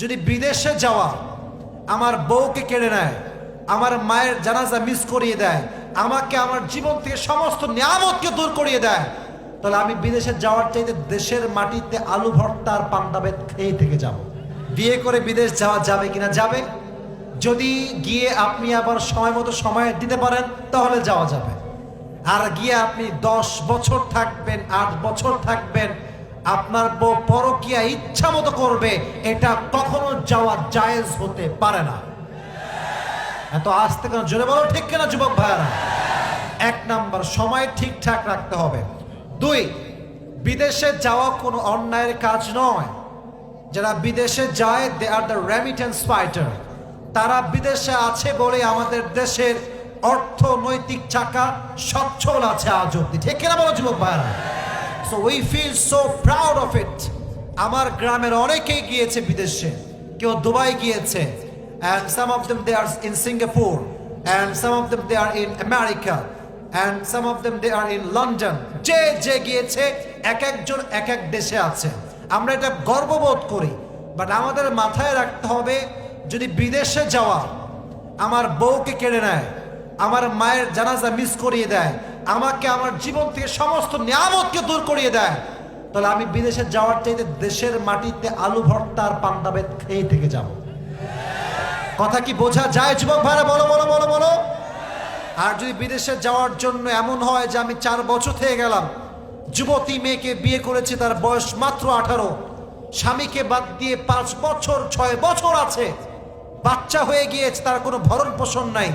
যদি বিদেশে যাওয়া আমার বউকে কেড়ে নেয়, আমার মায়ের জানাজা মিস করিয়ে দেয়, আমাকে আমার জীবন থেকে সমস্ত নিয়ামতকে দূর করিয়ে দেয়, তাহলে আমি বিদেশে যাওয়ার চাইতে দেশের মাটিতে আলু ভর্তা আর পান্তা ভাত খেয়ে থেকে যাব। বিয়ে করে বিদেশ যাওয়া যাবে কিনা? যাবে। যদি গিয়ে আপনি আবার সময় মতো সময় দিতে পারেন তাহলে যাওয়া যাবে। আর গিয়ে আপনি 10 বছর থাকবেন, 8 বছর থাকবেন, আপনার বউ পরকীয়া ইচ্ছা মতো করবে, এটা কখনো যাওয়া জায়েজ হতে পারে না। এত আসতে কেন? জোরে বলো ঠিক কিনা যুবক ভাইরা? 1 নাম্বার, সময় ঠিকঠাক রাখতে হবে। 2, বিদেশে যাওয়া কোনো অন্যায়ের কাজ নয়। যারা বিদেশে যায়, দে আর দ্য রেমিটেন্স ফাইটার। তারা বিদেশে আছে বলে আমাদের দেশের অর্থনৈতিক চাকা সচ্ছল আছে আজ অব্দি। ঠিক কিনা বলো যুবক ভাইরা? So we feel so proud of it. আমার গ্রামের অনেকেই গিয়েছে বিদেশে, কেউ দুবাই গিয়েছে, and some of them they are in Singapore, and some of them they are in America, and some of them they are in London. যে গিয়েছে, এক একজন এক এক দেশে আছে। আমরা এটা গর্ববোধ করি, বাট আমাদের মাথায় রাখতে হবে, যদি বিদেশে যাওয়া আমার বউকে কেড়ে নেয়, আমার মায়ের জানাজা মিস করিয়ে দেয়, আমাকে আমার জীবন থেকে সমস্ত নিয়ামতকে দূর করিয়ে দেয়, তাহলে আমি বিদেশে যাওয়ার চাইতে দেশের মাটিতে আলু ভর্তা আর পান্তা ভাত খেয়ে থেকে যাব। কথা কি বোঝা যায় যুবক ভাইরা? বলো বলো বলো বলো। আর যদি বিদেশে যাওয়ার জন্য এমন হয় যে আমি 4 বছর থেকে গেলাম, যুবতী মেয়েকে বিয়ে করেছি, তার বয়স মাত্র 18, স্বামীকে বাদ দিয়ে 5 বছর 6 বছর আছে, বাচ্চা হয়ে গিয়েছে, তার কোনো ভরণ পোষণ নাই,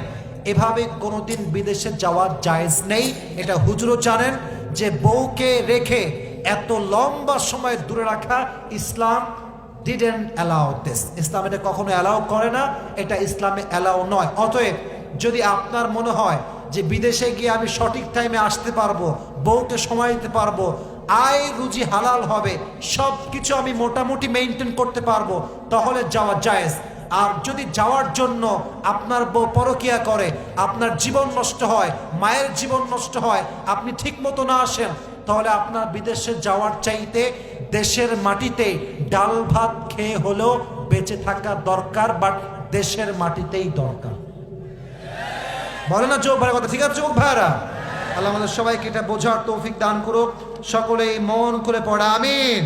এভাবে কোনোদিন বিদেশে যাওয়া জায়েজ নেই। এটা হুজুরও জানেন যে বউকে রেখে এত লম্বা সময় দূরে রাখা ইসলাম ডিডন্ট অ্যালাউ দিস। ইসলাম এটা কখনো অ্যালাউ করে না, এটা ইসলামে অ্যালাউ নয়। অতএব যদি আপনার মনে হয় যে বিদেশে গিয়ে আমি সঠিক টাইমে আসতে পারবো, বউকে সময় দিতে পারবো, আয় রুজি হালাল হবে, সব কিছু আমি মোটামুটি মেনটেন করতে পারবো, তাহলে যাওয়া জায়েজ। আর যদি যাওয়ার জন্য আপনার বউ পরকীয়া করে, আপনার জীবন নষ্ট হয়, মায়ের জীবন নষ্ট হয়, আপনি ঠিক মতো না আসেন, তাহলে আপনার বিদেশে যাওয়ার চাইতে দেশের মাটিতে ডাল ভাত খেয়ে হলেও বেঁচে থাকা দরকার, বাট দেশের মাটিতেই দরকার। বলে না যুবক ভাইয়ের কথা? ঠিক আছে যুবক ভাইরা, আল্লাহ আমাদের সবাইকে এটা বোঝার তৌফিক দান করুক। সকলেই মন খুলে পড়া আমিন।